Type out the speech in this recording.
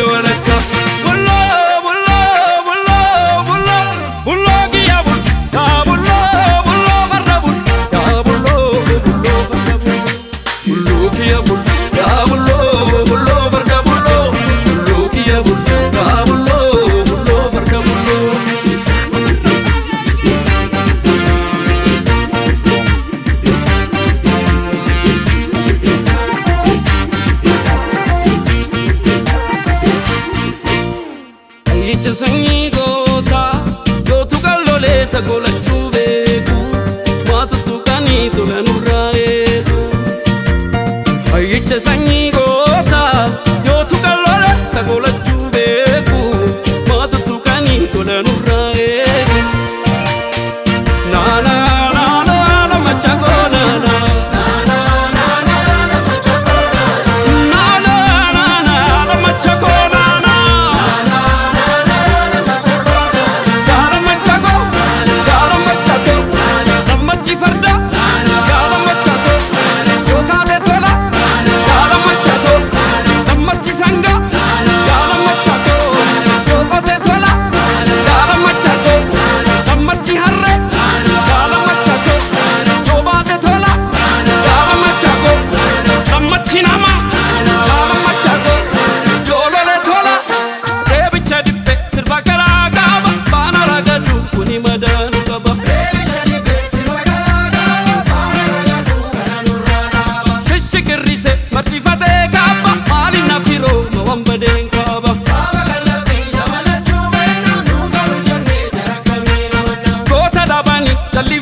walaka bullo bullo bullo bullo bullo giya bul ya bullo bullo farda bul ya bullo bullo farda bul bullo giya bul ya bullo bullo farda bullo bullo giya bul ya bullo bullo farda bullo sanyi gota yo tu kallole sagola chubeku ma tu kani to lanuraeku ayche sanyi gota yo tu kallole sagola chubeku ma tu kani to lanuraeku na na na na na machago na na na na na na machago na na na na na machago Jalli